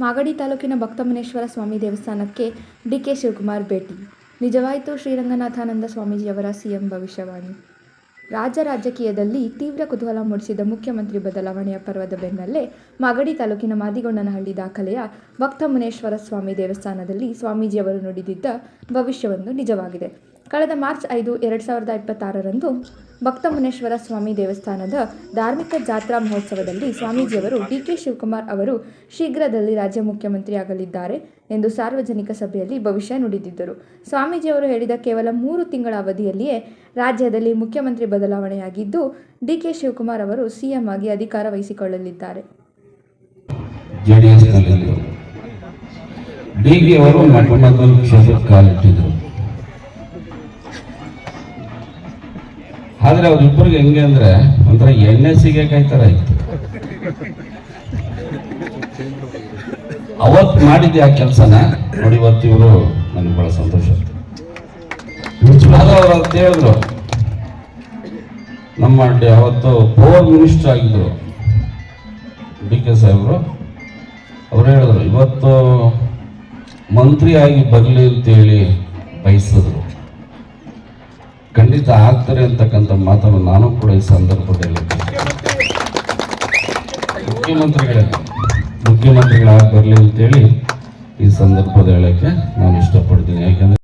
ಮಾಗಡಿ ತಾಲೂಕಿನ ಭಕ್ತಮುನೇಶ್ವರ ಸ್ವಾಮಿ ದೇವಸ್ಥಾನಕ್ಕೆ ಡಿಕೆ ಶಿವಕುಮಾರ್ ಭೇಟಿ. ನಿಜವಾಯಿತು ಶ್ರೀರಂಗನಾಥಾನಂದ ಸ್ವಾಮೀಜಿಯವರ ಸಿಎಂ ಭವಿಷ್ಯವಾಣಿ. ರಾಜ್ಯ ರಾಜಕೀಯದಲ್ಲಿ ತೀವ್ರ ಕುತೂಹಲ ಮೂಡಿಸಿದ ಮುಖ್ಯಮಂತ್ರಿ ಬದಲಾವಣೆಯ ಪರ್ವದ ಬೆನ್ನಲ್ಲೇ ಮಾಗಡಿ ತಾಲೂಕಿನ ಮಾದಿಗೊಂಡನಹಳ್ಳಿ ದಾಖಲೆಯ ಭಕ್ತಮುನೇಶ್ವರ ಸ್ವಾಮಿ ದೇವಸ್ಥಾನದಲ್ಲಿ ಸ್ವಾಮೀಜಿಯವರು ನುಡಿದಿದ್ದ ಭವಿಷ್ಯವೊಂದು ನಿಜವಾಗಿದೆ. ಕಳೆದ ಮಾರ್ಚ್ 5, 2026ರಂದು ಭಕ್ತಮುನೇಶ್ವರ ಸ್ವಾಮಿ ದೇವಸ್ಥಾನದ ಧಾರ್ಮಿಕ ಜಾತ್ರಾ ಮಹೋತ್ಸವದಲ್ಲಿ ಸ್ವಾಮೀಜಿಯವರು ಡಿಕೆ ಶಿವಕುಮಾರ್ ಅವರು ಶೀಘ್ರದಲ್ಲಿ ರಾಜ್ಯ ಮುಖ್ಯಮಂತ್ರಿಯಾಗಲಿದ್ದಾರೆ ಎಂದು ಸಾರ್ವಜನಿಕ ಸಭೆಯಲ್ಲಿ ಭವಿಷ್ಯ ನುಡಿದಿದ್ದರು. ಸ್ವಾಮೀಜಿಯವರು ಹೇಳಿದ ಕೇವಲ 3 ತಿಂಗಳ ಅವಧಿಯಲ್ಲಿಯೇ ರಾಜ್ಯದಲ್ಲಿ ಮುಖ್ಯಮಂತ್ರಿ ಬದಲಾವಣೆಯಾಗಿದ್ದು, ಡಿಕೆ ಶಿವಕುಮಾರ್ ಅವರು ಸಿಎಂ ಆಗಿ ಅಧಿಕಾರ ವಹಿಸಿಕೊಳ್ಳಲಿದ್ದಾರೆ. ಆದರೆ ಅವರಿಬ್ಬರಿಗೆ ಹೆಂಗೆ ಅಂದರೆ ಒಂಥರ ಎಣ್ಣೆ ಸಿಗಕಾಯಿ ಥರ ಇತ್ತು. ಅವತ್ತು ಮಾಡಿದ್ದೆ ಆ ಕೆಲಸನ ನೋಡಿ, ಇವತ್ತು ಇವರು ನನಗೆ ಭಾಳ ಸಂತೋಷ ಆಯ್ತು. ಅವರು ಅಂತ ಹೇಳಿದ್ರು, ನಮ್ಮ ಅವತ್ತು ಪವರ್ ಮಿನಿಸ್ಟರ್ ಆಗಿದ್ರು ಡಿ ಕೆ ಸಾಹೇಬರು. ಅವರು ಹೇಳಿದ್ರು, ಇವತ್ತು ಮಂತ್ರಿ ಆಗಿ ಬರಲಿ ಅಂತೇಳಿ ಬಯಸಿದ್ರು. ಖಂಡಿತ ಆಗ್ತಾರೆ ಅಂತಕ್ಕಂಥ ಮಾತನ್ನು ನಾನು ಕೂಡ ಈ ಸಂದರ್ಭದಲ್ಲಿ ಮುಖ್ಯಮಂತ್ರಿಗಳಾಗಿ ಬರಲಿ ಅಂತೇಳಿ ಈ ಸಂದರ್ಭದ ಹೇಳೋಕ್ಕೆ ನಾನು ಇಷ್ಟಪಡ್ತೀನಿ. ಯಾಕೆಂದರೆ